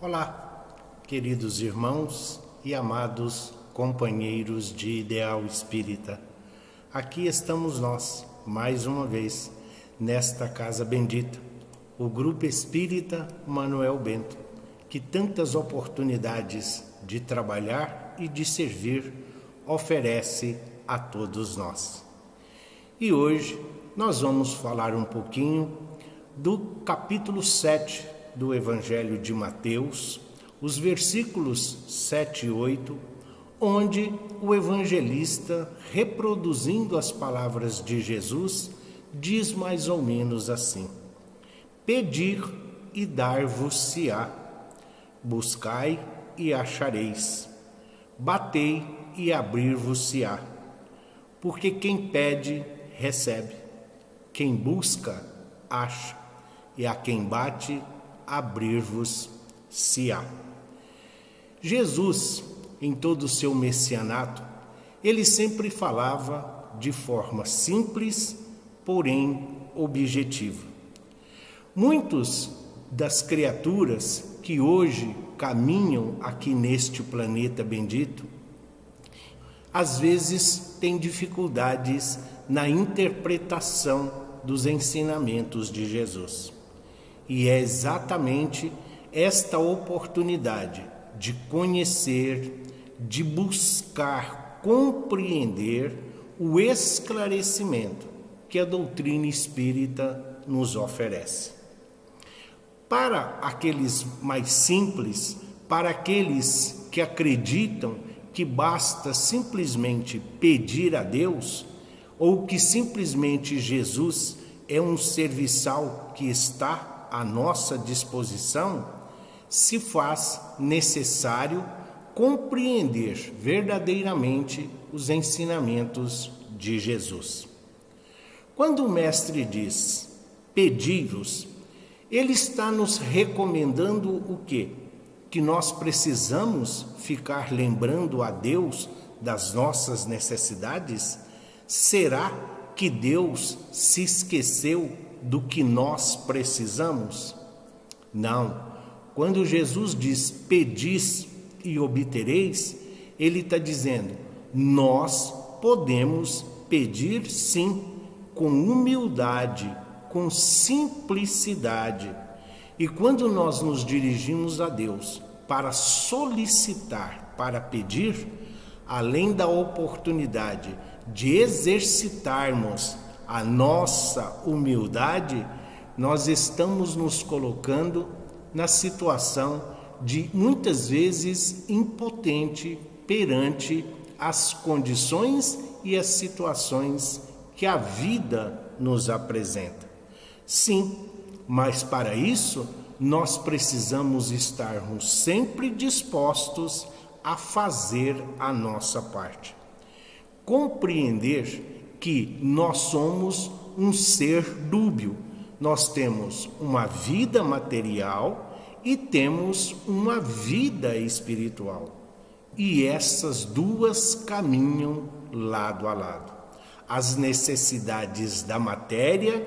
Olá, queridos irmãos e amados companheiros de Ideal Espírita. Aqui estamos nós, mais uma vez, nesta casa bendita, o Grupo Espírita Manuel Bento, que tantas oportunidades de trabalhar e de servir oferece a todos nós. E hoje nós vamos falar um pouquinho do capítulo 7 do Evangelho de Mateus, os versículos 7 e 8, onde o evangelista, reproduzindo as palavras de Jesus, diz mais ou menos assim: Pedir e dar-vos-se-á, buscai e achareis, batei e abrir-vos-se-á, porque quem pede, recebe, quem busca, acha, e a quem bate, abrir-vos-se-á. Jesus, em todo o seu messianato, ele sempre falava de forma simples, porém objetiva. Muitos das criaturas que hoje caminham aqui neste planeta bendito, às vezes têm dificuldades na interpretação dos ensinamentos de Jesus. E é exatamente esta oportunidade de conhecer, de buscar compreender o esclarecimento que a doutrina espírita nos oferece. Para aqueles mais simples, para aqueles que acreditam que basta simplesmente pedir a Deus, ou que simplesmente Jesus é um serviçal que está à nossa disposição, se faz necessário compreender verdadeiramente os ensinamentos de Jesus. Quando o Mestre diz, pedi-vos, ele está nos recomendando o quê? Que nós precisamos ficar lembrando a Deus das nossas necessidades? Será que Deus se esqueceu do que nós precisamos? Não. Quando Jesus diz, pedis e obtereis, ele está dizendo, nós podemos pedir sim, com humildade, com simplicidade. E quando nós nos dirigimos a Deus para solicitar, para pedir, além da oportunidade de exercitarmos a nossa humildade, nós estamos nos colocando na situação de, muitas vezes, impotente perante as condições e as situações que a vida nos apresenta. Sim, mas para isso nós precisamos estarmos sempre dispostos a fazer a nossa parte. Compreender que nós somos um ser dúbio. Nós temos uma vida material e temos uma vida espiritual. E essas duas caminham lado a lado. As necessidades da matéria,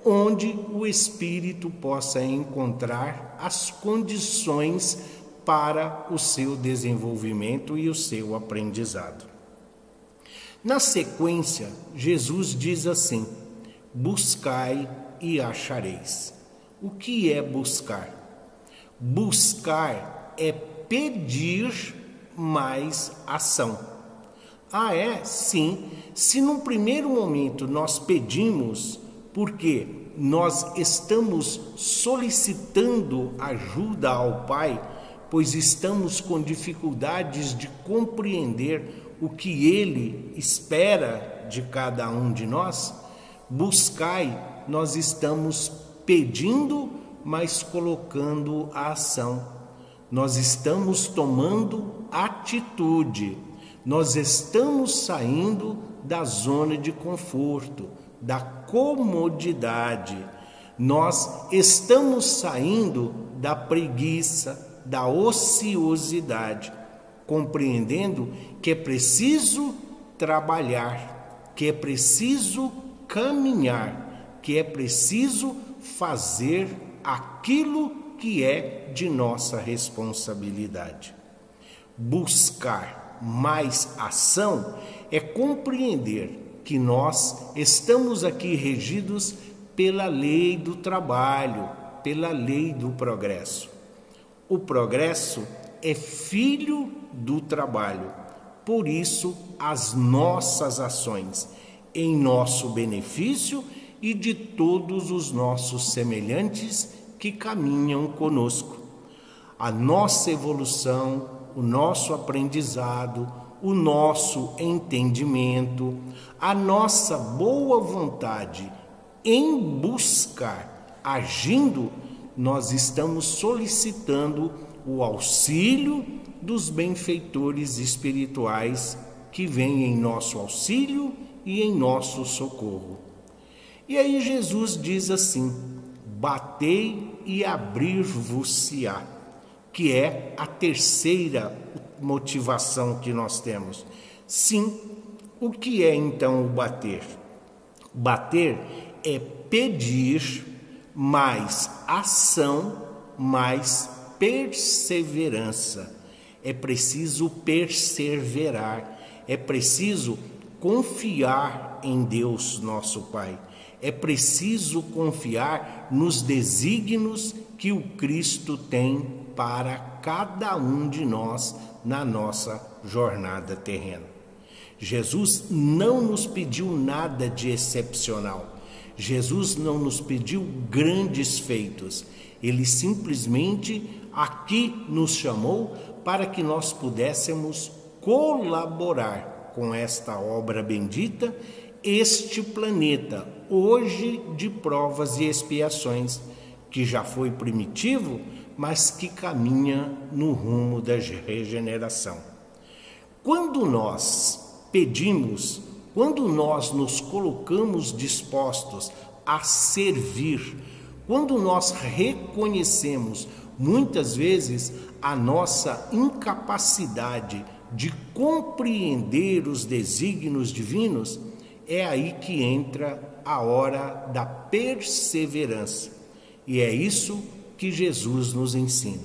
onde o espírito possa encontrar as condições para o seu desenvolvimento e o seu aprendizado. Na sequência, Jesus diz assim, buscai e achareis. O que é buscar? Buscar é pedir mais ação. Sim. Se num primeiro momento nós pedimos porque nós estamos solicitando ajuda ao Pai, pois estamos com dificuldades de compreender o que Ele espera de cada um de nós, buscai, nós estamos pedindo, mas colocando a ação. Nós estamos tomando atitude, nós estamos saindo da zona de conforto, da comodidade, nós estamos saindo da preguiça, da ociosidade, compreendendo que é preciso trabalhar, que é preciso caminhar, que é preciso fazer aquilo que é de nossa responsabilidade. Buscar mais ação é compreender que nós estamos aqui regidos pela lei do trabalho, pela lei do progresso. O progresso é filho do trabalho, por isso as nossas ações em nosso benefício e de todos os nossos semelhantes que caminham conosco. A nossa evolução, o nosso aprendizado, o nosso entendimento, a nossa boa vontade em buscar, agindo, nós estamos solicitando o auxílio dos benfeitores espirituais que vêm em nosso auxílio e em nosso socorro. E aí Jesus diz assim: batei e abrir-vos-se-á, que é a terceira motivação que nós temos. Sim, o que é então o bater? Bater é pedir mais ação, mais perseverança. É preciso perseverar, é preciso confiar em Deus, nosso Pai. É preciso confiar nos desígnios que o Cristo tem para cada um de nós na nossa jornada terrena. Jesus não nos pediu nada de excepcional. Jesus não nos pediu grandes feitos. Ele simplesmente aqui nos chamou para que nós pudéssemos colaborar com esta obra bendita, este planeta, hoje de provas e expiações, que já foi primitivo, mas que caminha no rumo da regeneração. Quando nós pedimos, quando nós nos colocamos dispostos a servir, quando nós reconhecemos muitas vezes a nossa incapacidade de compreender os desígnios divinos, é aí que entra a hora da perseverança. E é isso que Jesus nos ensina.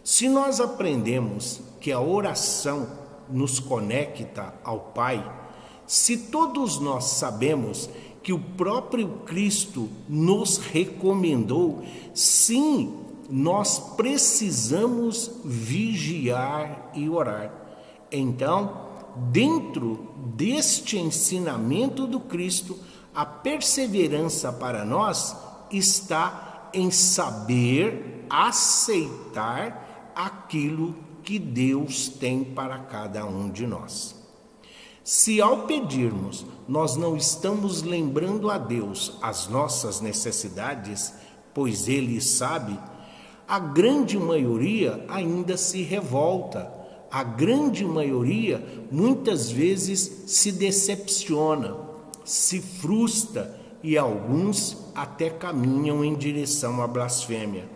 Se nós aprendemos que a oração nos conecta ao Pai, se todos nós sabemos que o próprio Cristo nos recomendou, sim, nós precisamos vigiar e orar. Então, dentro deste ensinamento do Cristo, a perseverança para nós está em saber aceitar aquilo que Deus tem para cada um de nós. Se ao pedirmos nós não estamos lembrando a Deus as nossas necessidades, pois Ele sabe, a grande maioria ainda se revolta. A grande maioria muitas vezes se decepciona, se frustra e alguns até caminham em direção à blasfêmia,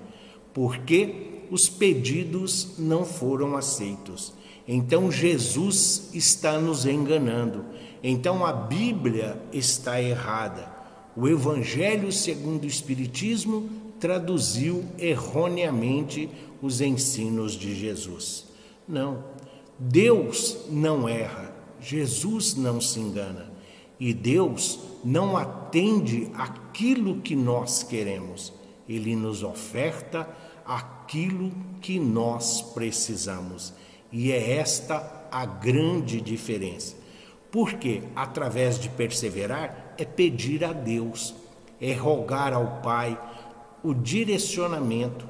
porque os pedidos não foram aceitos. Então Jesus está nos enganando, então a Bíblia está errada. O Evangelho segundo o Espiritismo traduziu erroneamente os ensinos de Jesus. Não, Deus não erra, Jesus não se engana e Deus não atende aquilo que nós queremos, Ele nos oferta aquilo que nós precisamos e é esta a grande diferença, porque através de perseverar é pedir a Deus, é rogar ao Pai o direcionamento,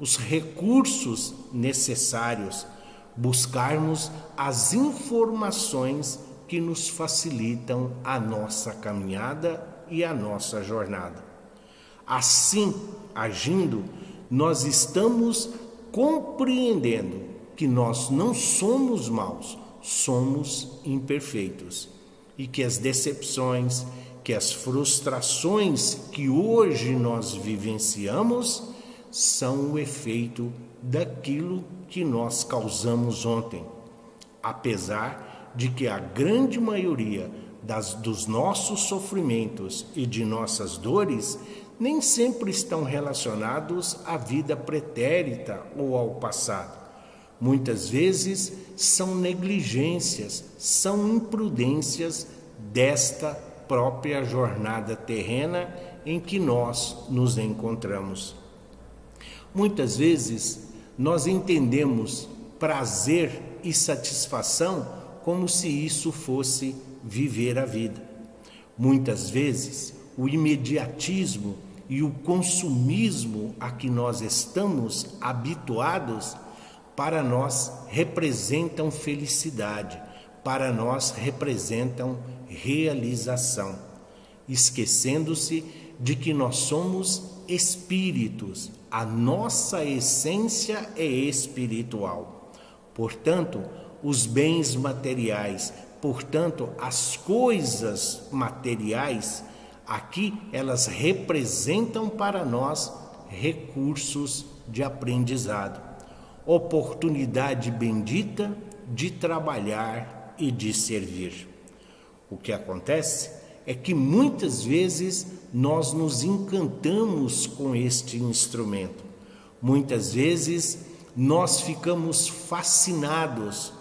os recursos necessários, buscarmos as informações que nos facilitam a nossa caminhada e a nossa jornada. Assim, agindo, nós estamos compreendendo que nós não somos maus, somos imperfeitos e que as decepções, que as frustrações que hoje nós vivenciamos são o efeito daquilo que nós causamos ontem, apesar de que a grande maioria dos nossos sofrimentos e de nossas dores nem sempre estão relacionados à vida pretérita ou ao passado. Muitas vezes são negligências, são imprudências desta própria jornada terrena em que nós nos encontramos. Muitas vezes nós entendemos prazer e satisfação como se isso fosse viver a vida. Muitas vezes o imediatismo e o consumismo a que nós estamos habituados para nós representam felicidade, para nós representam realização, esquecendo-se de que nós somos espíritos, a nossa essência é espiritual. Portanto, os bens materiais, portanto, as coisas materiais, aqui elas representam para nós recursos de aprendizado, oportunidade bendita de trabalhar e de servir. O que acontece é que muitas vezes nós nos encantamos com este instrumento. Muitas vezes nós ficamos fascinados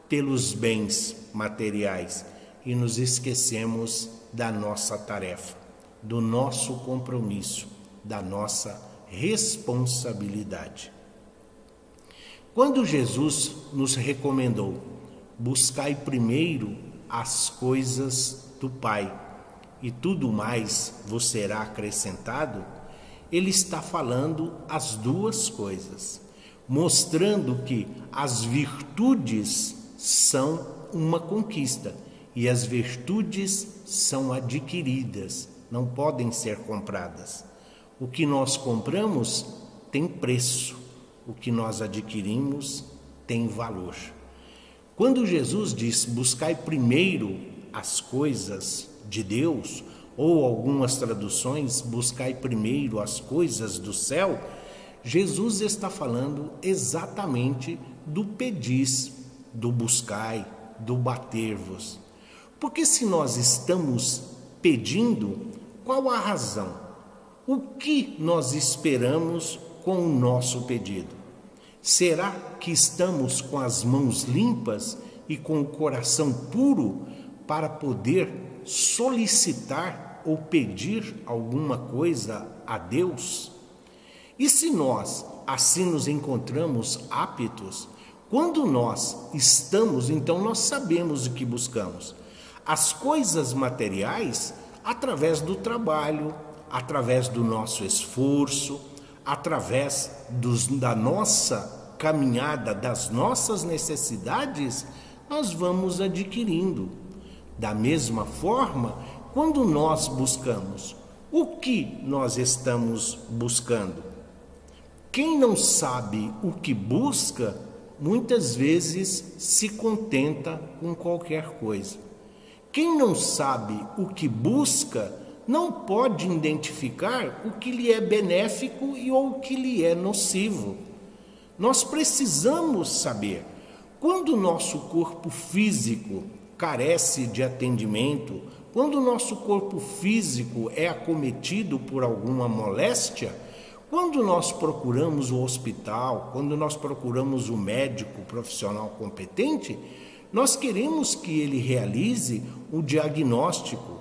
pelos bens materiais e nos esquecemos da nossa tarefa, do nosso compromisso, da nossa responsabilidade. Quando Jesus nos recomendou: buscai primeiro as coisas do Pai, e tudo mais vos será acrescentado, ele está falando as duas coisas, mostrando que as virtudes são uma conquista e as virtudes são adquiridas, não podem ser compradas. O que nós compramos tem preço, o que nós adquirimos tem valor. Quando Jesus diz: buscai primeiro as coisas de Deus, ou algumas traduções, buscai primeiro as coisas do céu, Jesus está falando exatamente do pedis, do buscai, do bater-vos. Porque se nós estamos pedindo, qual a razão? O que nós esperamos com o nosso pedido? Será que estamos com as mãos limpas e com o coração puro para poder solicitar ou pedir alguma coisa a Deus? E se nós assim nos encontramos aptos, quando nós estamos, então nós sabemos o que buscamos. As coisas materiais, através do trabalho, através do nosso esforço, através da nossa caminhada, das nossas necessidades, nós vamos adquirindo. Da mesma forma, quando nós buscamos, o que nós estamos buscando? Quem não sabe o que busca, muitas vezes se contenta com qualquer coisa. Quem não sabe o que busca, não pode identificar o que lhe é benéfico e ou o que lhe é nocivo. Nós precisamos saber, quando o nosso corpo físico carece de atendimento, quando o nosso corpo físico é acometido por alguma moléstia, quando nós procuramos o hospital, quando nós procuramos o médico profissional competente, nós queremos que ele realize o diagnóstico,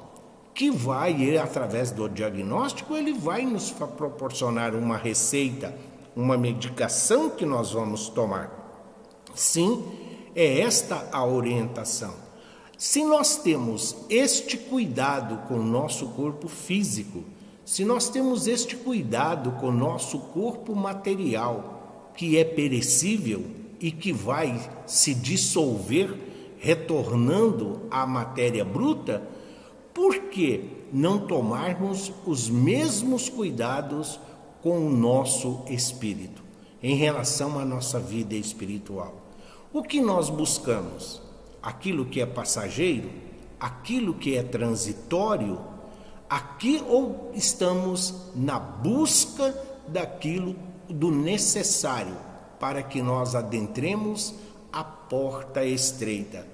que vai, através do diagnóstico, ele vai nos proporcionar uma receita, uma medicação que nós vamos tomar. Sim, é esta a orientação. Se nós temos este cuidado com o nosso corpo físico, se nós temos este cuidado com o nosso corpo material, que é perecível e que vai se dissolver, retornando à matéria bruta, por que não tomarmos os mesmos cuidados com o nosso espírito, em relação à nossa vida espiritual? O que nós buscamos? Aquilo que é passageiro? Aquilo que é transitório? Aqui, ou estamos na busca daquilo, do necessário, para que nós adentremos a porta estreita,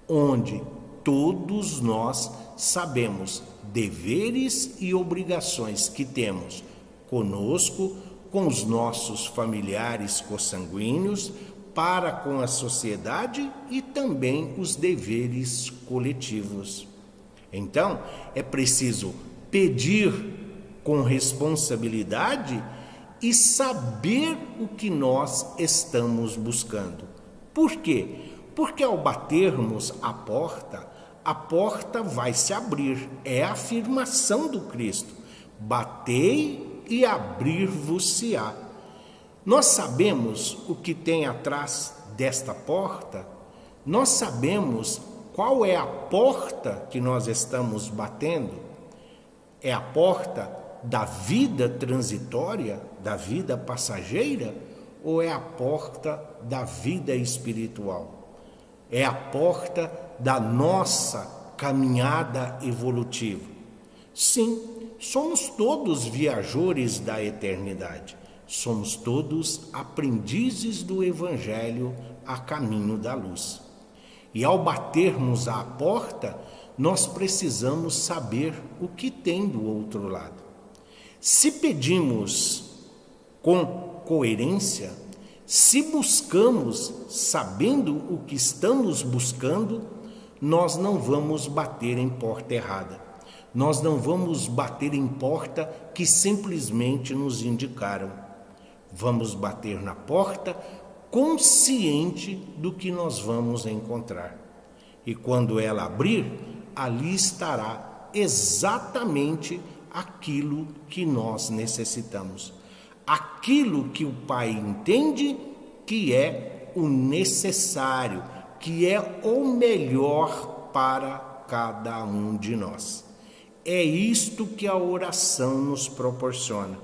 onde todos nós sabemos deveres e obrigações que temos conosco, com os nossos familiares consanguíneos, para com a sociedade e também os deveres coletivos. Então, é preciso pedir com responsabilidade e saber o que nós estamos buscando. Por quê? Porque ao batermos a porta vai se abrir. É a afirmação do Cristo. Batei e abrir-vos-se-á. Nós sabemos o que tem atrás desta porta? Nós sabemos qual é a porta que nós estamos batendo? É a porta da vida transitória, da vida passageira, ou é a porta da vida espiritual? É a porta da nossa caminhada evolutiva. Sim, somos todos viajores da eternidade. Somos todos aprendizes do Evangelho a caminho da luz. E ao batermos à porta, nós precisamos saber o que tem do outro lado. Se pedimos com coerência, se buscamos sabendo o que estamos buscando, nós não vamos bater em porta errada. Nós não vamos bater em porta que simplesmente nos indicaram. Vamos bater na porta consciente do que nós vamos encontrar. E quando ela abrir, ali estará exatamente aquilo que nós necessitamos. Aquilo que o Pai entende que é o necessário, que é o melhor para cada um de nós. É isto que a oração nos proporciona.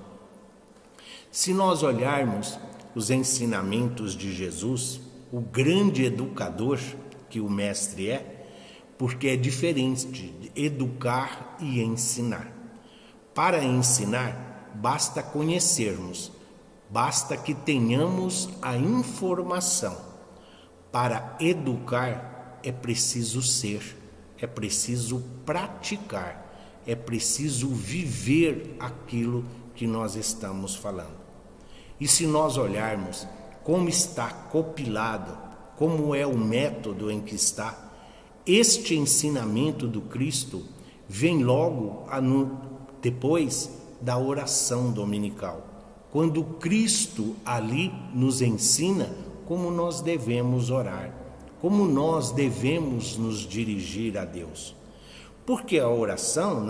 Se nós olharmos os ensinamentos de Jesus, o grande educador que o Mestre é, porque é diferente de educar e ensinar. Para ensinar, basta conhecermos, basta que tenhamos a informação. Para educar, é preciso ser, é preciso praticar, é preciso viver aquilo que nós estamos falando. E se nós olharmos como está compilado, como é o método em que está, este ensinamento do Cristo vem logo depois da oração dominical, quando Cristo ali nos ensina como nós devemos orar, como nós devemos nos dirigir a Deus. Porque a oração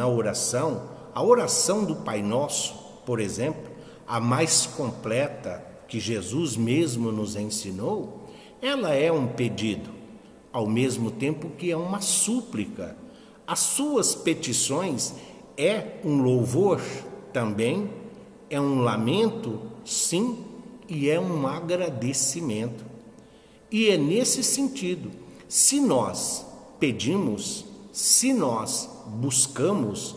do Pai Nosso, por exemplo, a mais completa que Jesus mesmo nos ensinou, ela é um pedido, ao mesmo tempo que é uma súplica. As suas petições é um louvor também, é um lamento, sim, e é um agradecimento. E é nesse sentido, se nós pedimos, se nós buscamos,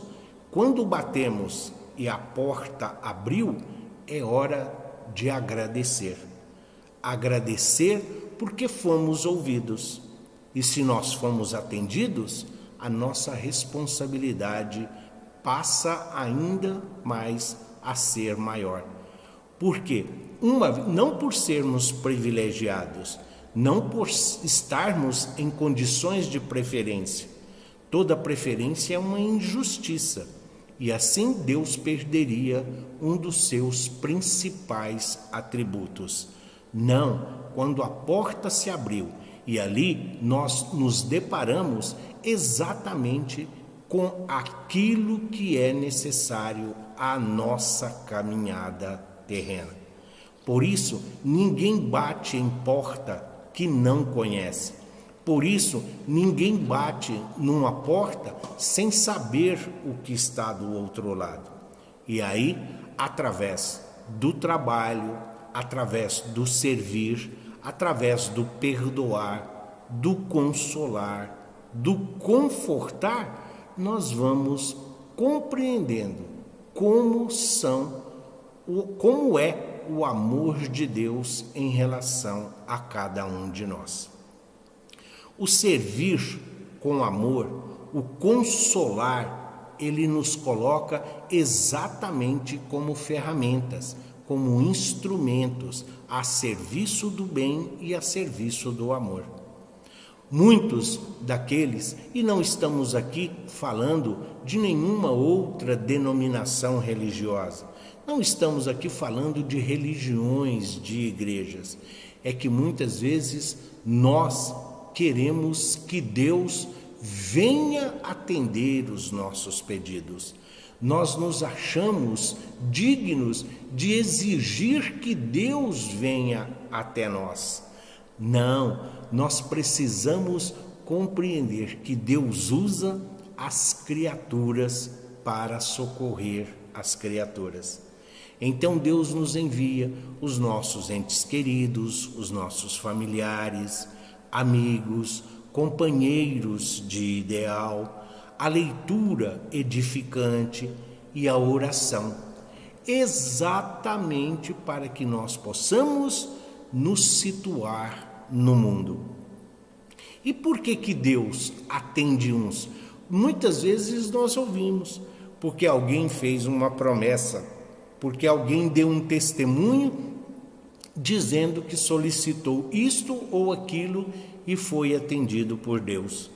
quando batemos e a porta abriu, é hora de agradecer. Agradecer porque fomos ouvidos. E se nós fomos atendidos, a nossa responsabilidade passa ainda mais a ser maior. Por quê? Não por sermos privilegiados, não por estarmos em condições de preferência. Toda preferência é uma injustiça, e assim Deus perderia um dos seus principais atributos. Não, quando a porta se abriu e ali nós nos deparamos exatamente com aquilo que é necessário à nossa caminhada terrena. Por isso, ninguém bate em porta que não conhece. Por isso, ninguém bate numa porta sem saber o que está do outro lado. E aí, através do trabalho, através do servir, através do perdoar, do consolar, do confortar, nós vamos compreendendo como é o amor de Deus em relação a cada um de nós. O servir com amor, o consolar, ele nos coloca exatamente como ferramentas, como instrumentos a serviço do bem e a serviço do amor. Muitos daqueles, e não estamos aqui falando de nenhuma outra denominação religiosa, não estamos aqui falando de religiões, de igrejas, é que muitas vezes nós queremos que Deus venha atender os nossos pedidos. Nós nos achamos dignos de exigir que Deus venha até nós. Não, nós precisamos compreender que Deus usa as criaturas para socorrer as criaturas. Então Deus nos envia os nossos entes queridos, os nossos familiares, amigos, companheiros de ideal, a leitura edificante e a oração, exatamente para que nós possamos nos situar no mundo. E por que Deus atende uns? Muitas vezes nós ouvimos, porque alguém fez uma promessa, porque alguém deu um testemunho dizendo que solicitou isto ou aquilo e foi atendido por Deus.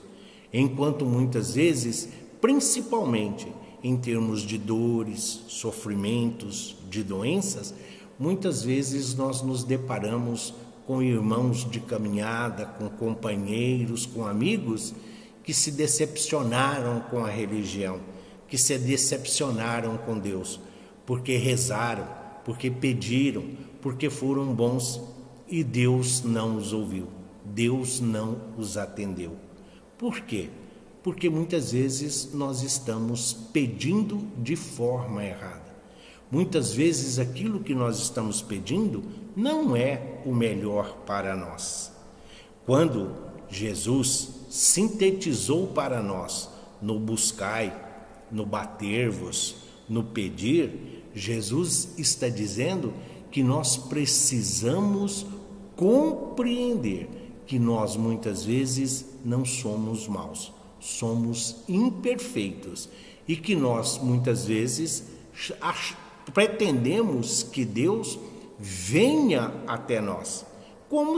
Enquanto muitas vezes, principalmente em termos de dores, sofrimentos, de doenças, muitas vezes nós nos deparamos com irmãos de caminhada, com companheiros, com amigos que se decepcionaram com a religião, que se decepcionaram com Deus, porque rezaram, porque pediram, porque foram bons e Deus não os ouviu, Deus não os atendeu. Por quê? Porque muitas vezes nós estamos pedindo de forma errada. Muitas vezes aquilo que nós estamos pedindo não é o melhor para nós. Quando Jesus sintetizou para nós no buscai, no bater-vos, no pedir, Jesus está dizendo que nós precisamos compreender que nós muitas vezes não somos maus, somos imperfeitos e que nós muitas vezes pretendemos que Deus venha até nós, como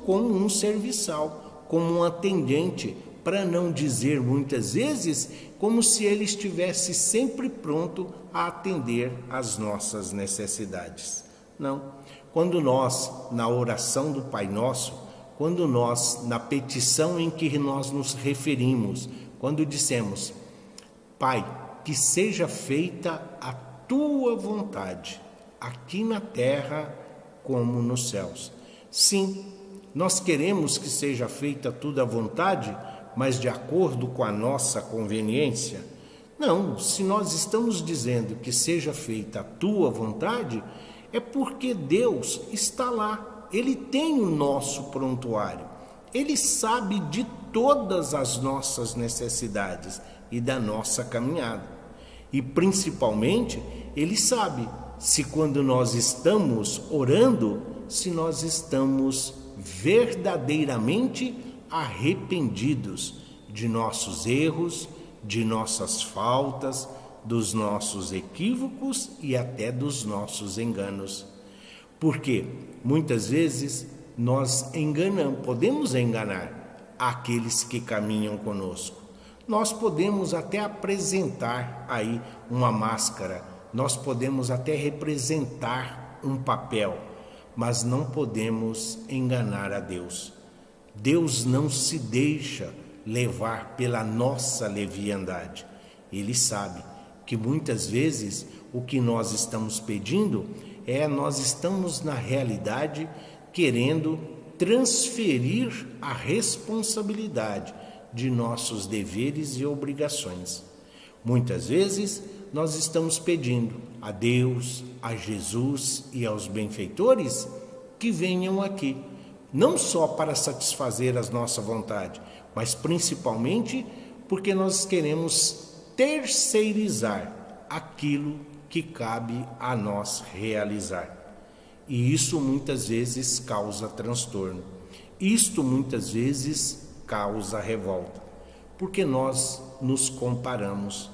um serviçal, como um atendente, para não dizer muitas vezes como se ele estivesse sempre pronto a atender às nossas necessidades. Não. Quando nós, na oração do Pai Nosso, quando nós, na petição em que nós nos referimos, quando dissemos, Pai, que seja feita a Tua vontade, aqui na terra como nos céus. Sim, nós queremos que seja feita toda a vontade, mas de acordo com a nossa conveniência? Não, se nós estamos dizendo que seja feita a Tua vontade, é porque Deus está lá, Ele tem o nosso prontuário, Ele sabe de todas as nossas necessidades e da nossa caminhada. E principalmente, Ele sabe se quando nós estamos orando, se nós estamos verdadeiramente arrependidos de nossos erros, de nossas faltas, dos nossos equívocos e até dos nossos enganos. Porque muitas vezes nós podemos enganar aqueles que caminham conosco. Nós podemos até apresentar aí uma máscara, nós podemos até representar um papel, mas não podemos enganar a Deus. Deus não se deixa levar pela nossa leviandade. Ele sabe que muitas vezes o que nós estamos pedindo nós estamos na realidade querendo transferir a responsabilidade de nossos deveres e obrigações. Muitas vezes nós estamos pedindo a Deus, a Jesus e aos benfeitores que venham aqui, não só para satisfazer a nossa vontade, mas principalmente porque nós queremos terceirizar aquilo que cabe a nós realizar. E isso muitas vezes causa transtorno. Isto muitas vezes causa revolta. porque nós nos comparamos.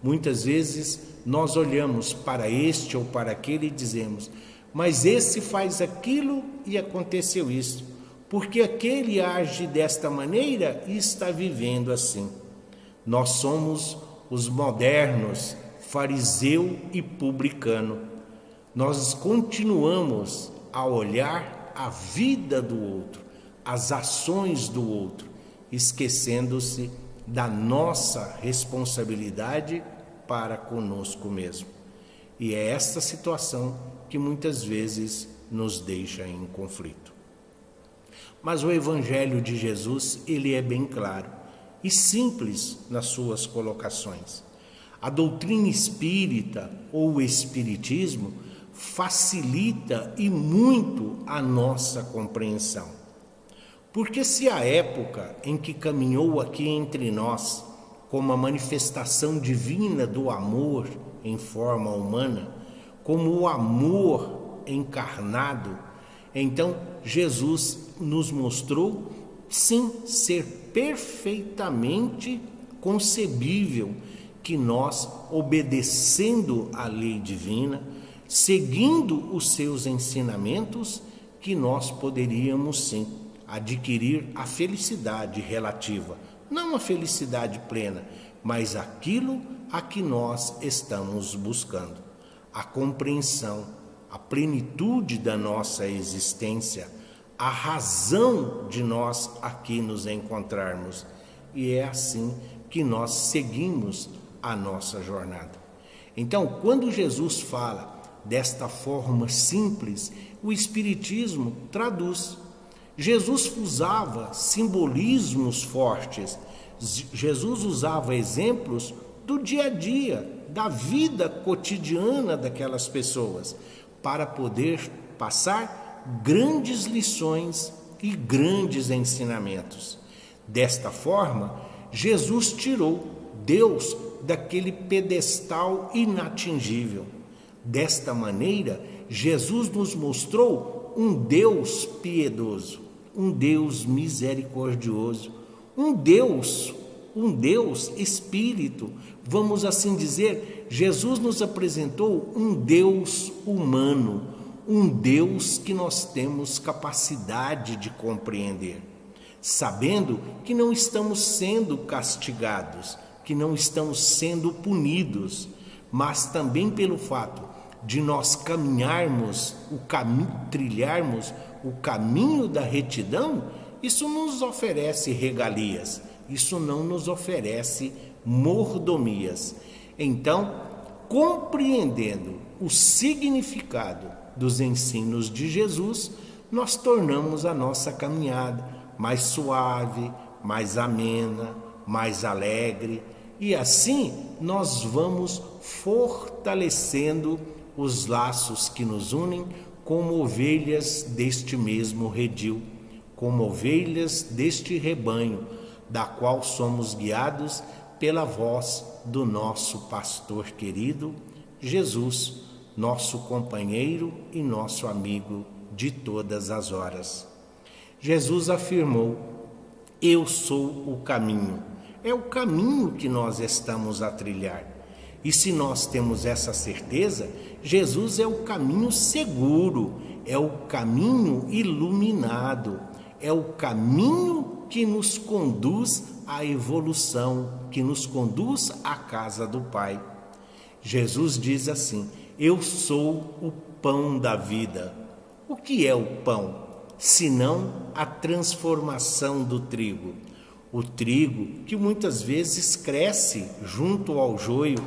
Muitas vezes nós olhamos para este ou para aquele e dizemos: mas esse faz aquilo e aconteceu isso, porque aquele age desta maneira e está vivendo assim. Nós somos os modernos, fariseu e publicano. Nós continuamos a olhar a vida do outro, as ações do outro, esquecendo-se da nossa responsabilidade para conosco mesmo. E é esta situação que muitas vezes nos deixa em conflito. Mas o Evangelho de Jesus, ele é bem claro e simples nas suas colocações. A doutrina espírita ou o espiritismo facilita e muito a nossa compreensão. Porque se a época em que caminhou aqui entre nós como a manifestação divina do amor em forma humana, como o amor encarnado, então Jesus nos mostrou, sim, ser perfeitamente concebível que nós, obedecendo à lei divina, seguindo os seus ensinamentos, que nós poderíamos sim adquirir a felicidade relativa, não a felicidade plena, mas aquilo a que nós estamos buscando, a compreensão, a plenitude da nossa existência, a razão de nós aqui nos encontrarmos. E é assim que nós seguimos a nossa jornada. Então, quando Jesus fala desta forma simples, o Espiritismo traduz. Jesus usava simbolismos fortes, Jesus usava exemplos do dia a dia, da vida cotidiana daquelas pessoas, para poder passar grandes lições e grandes ensinamentos. Desta forma, Jesus tirou Deus daquele pedestal inatingível. Desta maneira, Jesus nos mostrou um Deus piedoso, um Deus misericordioso, um Deus espírito. Vamos assim dizer, Jesus nos apresentou um Deus humano, um Deus que nós temos capacidade de compreender, sabendo que não estamos sendo castigados, que não estamos sendo punidos, mas também pelo fato de nós trilharmos o caminho da retidão. Isso nos oferece regalias, isso não nos oferece mordomias. Então, compreendendo o significado dos ensinos de Jesus, nós tornamos a nossa caminhada mais suave, mais amena, mais alegre, e assim nós vamos fortalecendo os laços que nos unem como ovelhas deste mesmo redil, como ovelhas deste rebanho, da qual somos guiados pela voz do nosso pastor querido, Jesus, nosso companheiro e nosso amigo de todas as horas. Jesus afirmou: eu sou o caminho. É o caminho que nós estamos a trilhar. E se nós temos essa certeza, Jesus é o caminho seguro, é o caminho iluminado, é o caminho que nos conduz à evolução, que nos conduz à casa do Pai. Jesus diz assim: eu sou o pão da vida. O que é o pão, senão a transformação do trigo? O trigo que muitas vezes cresce junto ao joio,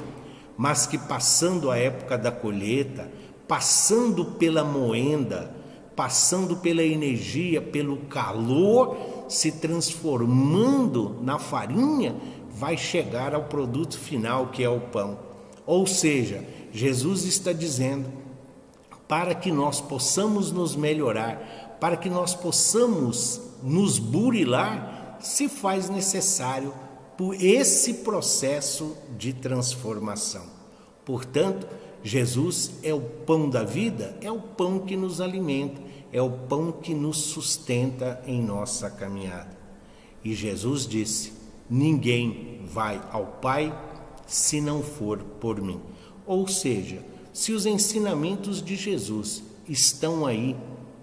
mas que passando a época da colheita, passando pela moenda, passando pela energia, pelo calor, se transformando na farinha, vai chegar ao produto final, que é o pão. Ou seja, Jesus está dizendo, para que nós possamos nos melhorar, para que nós possamos nos burilar, se faz necessário por esse processo de transformação. Portanto, Jesus é o pão da vida, é o pão que nos alimenta, é o pão que nos sustenta em nossa caminhada. E Jesus disse: ninguém vai ao Pai se não for por mim. Ou seja, se os ensinamentos de Jesus estão aí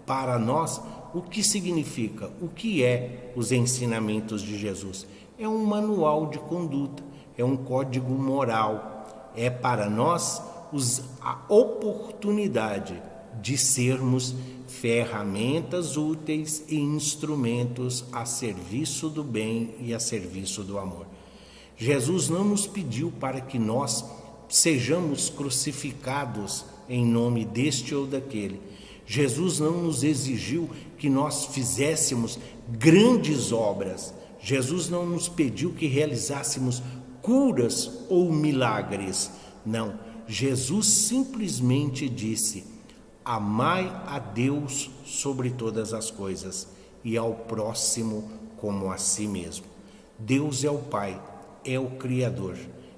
para nós, o que significa? O que é os ensinamentos de Jesus? É um manual de conduta, é um código moral, é para nós a oportunidade de sermos ferramentas úteis e instrumentos a serviço do bem e a serviço do amor. Jesus não nos pediu para que nós sejamos crucificados em nome deste ou daquele. Jesus não nos exigiu que nós fizéssemos grandes obras. Jesus não nos pediu que realizássemos curas ou milagres. Não, Jesus simplesmente disse: amai a Deus sobre todas as coisas e ao próximo como a si mesmo. Deus é o Pai, é o Criador,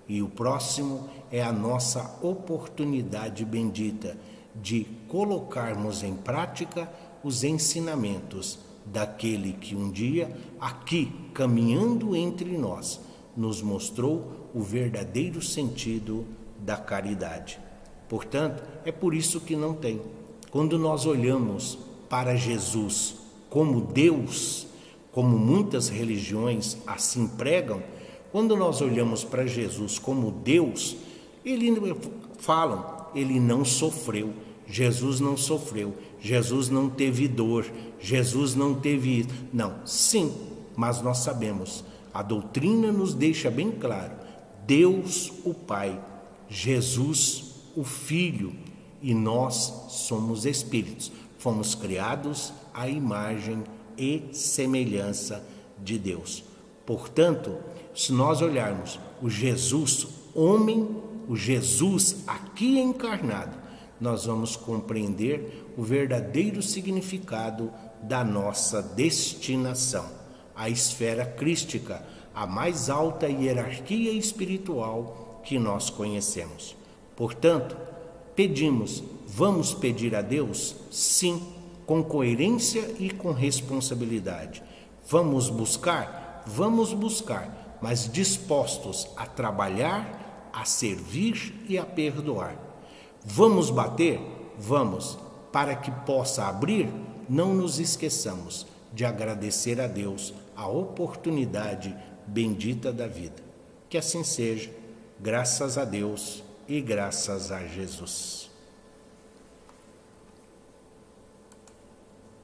e o próximo é a nossa oportunidade bendita de colocarmos em prática os ensinamentos daquele que um dia, aqui, caminhando entre nós, nos mostrou o verdadeiro sentido da caridade. Portanto, é por isso que não tem. Quando nós olhamos para Jesus como Deus, como muitas religiões assim pregam, quando nós olhamos para Jesus como Deus, ele não sofreu, Jesus não sofreu, Jesus não teve dor, Jesus não teve... Não, sim, mas nós sabemos, a doutrina nos deixa bem claro, Deus o Pai, Jesus o Filho, e nós somos espíritos, fomos criados à imagem e semelhança de Deus. Portanto, se nós olharmos o Jesus homem, o Jesus aqui encarnado, nós vamos compreender o verdadeiro significado da nossa destinação, a esfera crística, a mais alta hierarquia espiritual que nós conhecemos. Portanto, vamos pedir a Deus? Sim, com coerência e com responsabilidade. Vamos buscar? Vamos buscar, mas dispostos a trabalhar, a servir e a perdoar. Vamos bater? Vamos. Para que possa abrir, não nos esqueçamos de agradecer a Deus a oportunidade bendita da vida. Que assim seja, graças a Deus e graças a Jesus.